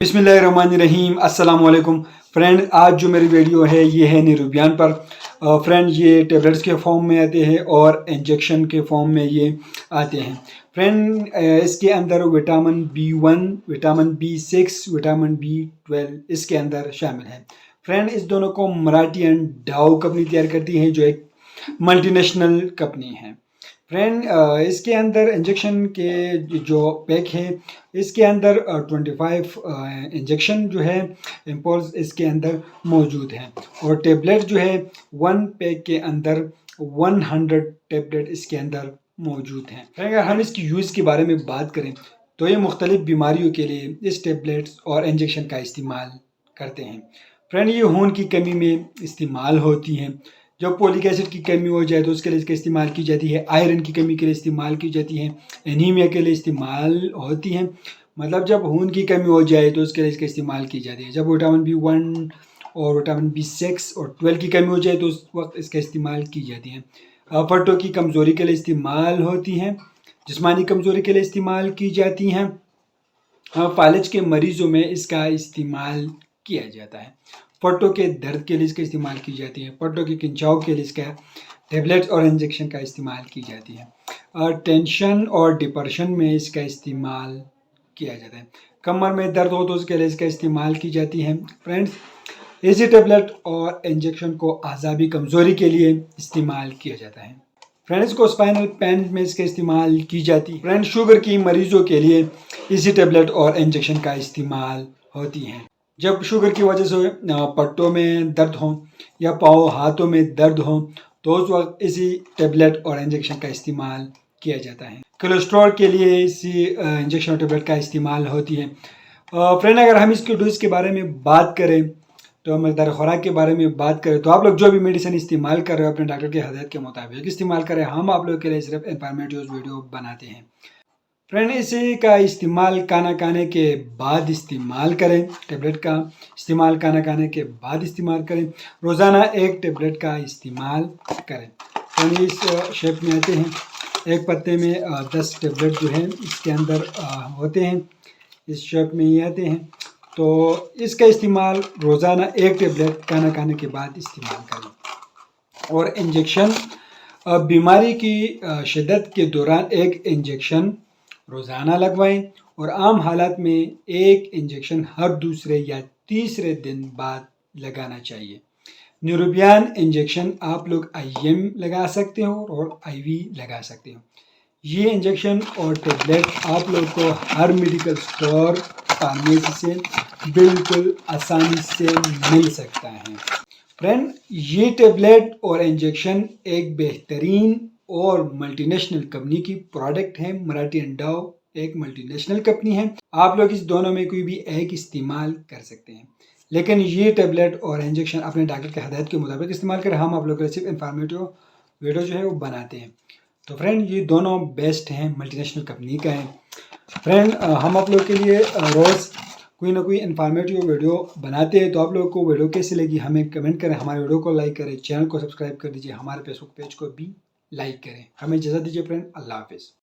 बिस्मिल्लाहिर्रहमानिर्रहीम अस्सलाम वालेकुम फ्रेंड। आज जो मेरी वीडियो है ये है न्यूरोबियन पर। फ्रेंड ये टेबलेट्स के फॉर्म में आते हैं और इंजेक्शन के फॉर्म में ये आते हैं। फ्रेंड इसके अंदर vitamin B1, vitamin B6, vitamin B12 इसके अंदर शामिल है। फ्रेंड इस दोनों को मराठी एंड डाउ कंपनी तैयार करती है जो एक मल्टीनेशनल कंपनी है। फ्रेंड इसके अंदर इंजेक्शन के जो पैक है इसके अंदर 25 इंजेक्शन जो है इम्पोल्स इसके अंदर मौजूद हैं और टेबलेट जो है 1 पैक के अंदर 100 टेबलेट इसके अंदर मौजूद हैं। अगर हम इसकी यूज़ के बारे में बात करें तो ये मुख्तलिफ बीमारियों के लिए इस टेबलेट्स और इंजेक्शन का इस्तेमाल करते हैं। फ्रेंड ये खून की कमी में इस्तेमाल होती हैं। जब फोलिक एसिड की कमी हो जाए तो उसके लिए इसका इस्तेमाल की जाती है। आयरन की कमी के लिए इस्तेमाल की जाती है। एनीमिया के लिए इस्तेमाल होती है। मतलब जब खून की कमी हो जाए तो उसके लिए इसका इस्तेमाल की जाती है। जब विटामिन B1 और विटामिन B6 और 12 की कमी हो जाए तो उस वक्त इसका इस्तेमाल की जाती है। फटों की कमज़ोरी के लिए इस्तेमाल होती हैं। जिस्मानी कमज़ोरी के लिए इस्तेमाल की जाती हैं। फालिज के मरीज़ों में इसका इस्तेमाल किया जाता है। फटों के दर्द के लिए इसका इस्तेमाल की जाती है। फटों के खिंचाव के लिए इसका टेबलेट्स और इंजेक्शन का इस्तेमाल की जाती है। और टेंशन और डिप्रेशन में इसका इस्तेमाल किया जाता है। कमर में दर्द हो तो उसके लिए इसका इस्तेमाल की जाती है। फ्रेंड्स इसी टेबलेट और इंजेक्शन को आज़ाबी कमज़ोरी के लिए इस्तेमाल किया जाता है। फ्रेंड्स को स्पाइनल पेन में इसका इस्तेमाल की जाती है। फ्रेंड्स शुगर की मरीजों के लिए इसी टेबलेट और इंजेक्शन का इस्तेमाल होती हैं। जब शुगर की वजह से पट्टों में दर्द हो या पाँव हाथों में दर्द हो तो उस वक्त इसी टेबलेट और इंजेक्शन का इस्तेमाल किया जाता है। कोलेस्ट्रॉल के लिए इसी इंजेक्शन और टेबलेट का इस्तेमाल होती है। फ्रेंड अगर हम इसके डोज के बारे में बात करें तो मकदार खुराक के बारे में बात करें तो आप लोग जो भी मेडिसिन इस्तेमाल कर रहे हो अपने डॉक्टर की हदायत के मुताबिक इस्तेमाल करें। हम आप लोग के लिए सिर्फ इंफॉर्मेटिव वीडियो बनाते हैं। फ्रेंड इसी का इस्तेमाल खाना खाने के बाद इस्तेमाल करें। टेबलेट का इस्तेमाल खाना खाने के बाद इस्तेमाल करें। रोज़ाना एक टेबलेट का इस्तेमाल करें। फ्रेंड इस शेप में आते हैं। एक पत्ते में 10 टेबलेट जो है इसके अंदर होते हैं। इस शेप में ये आते हैं। तो इसका इस्तेमाल रोज़ाना एक टेबलेट खाना खाने के बाद इस्तेमाल करें। और इंजेक्शन बीमारी की शिद्दत के दौरान एक इंजेक्शन रोज़ाना लगवाएं और आम हालात में एक इंजेक्शन हर दूसरे या तीसरे दिन बाद लगाना चाहिए। न्यूरोबियन इंजेक्शन आप लोग IM लगा सकते हो और IV लगा सकते हो। ये इंजेक्शन और टेबलेट आप लोग को हर मेडिकल स्टोर फार्मेसी से बिल्कुल आसानी से मिल सकता है। फ्रेंड ये टेबलेट और इंजेक्शन एक बेहतरीन और मल्टीनेशनल कंपनी की प्रोडक्ट है। मराठी एंड डाउ एक मल्टीनेशनल कंपनी है। आप लोग इस दोनों में कोई भी एक इस्तेमाल कर सकते हैं, लेकिन ये टेबलेट और इंजेक्शन अपने डॉक्टर के हदायत के मुताबिक इस्तेमाल करें। हम आप लोग सिर्फ इंफॉर्मेटिव वीडियो जो है वो बनाते हैं। तो फ्रेंड ये दोनों बेस्ट हैं, मल्टीनेशनल कंपनी का है। फ्रेंड हम आप लोग के लिए रोज़ कोई ना कोई इन्फॉर्मेटिव वीडियो बनाते हैं। तो आप लोगों को वीडियो कैसी लगी हमें कमेंट करें, हमारे वीडियो को लाइक करें, चैनल को सब्सक्राइब कर दीजिए, हमारे फेसबुक पेज को भी लाइक करें। हमें इजाज़त दीजिए फ्रेंड, अल्लाह हाफिज़।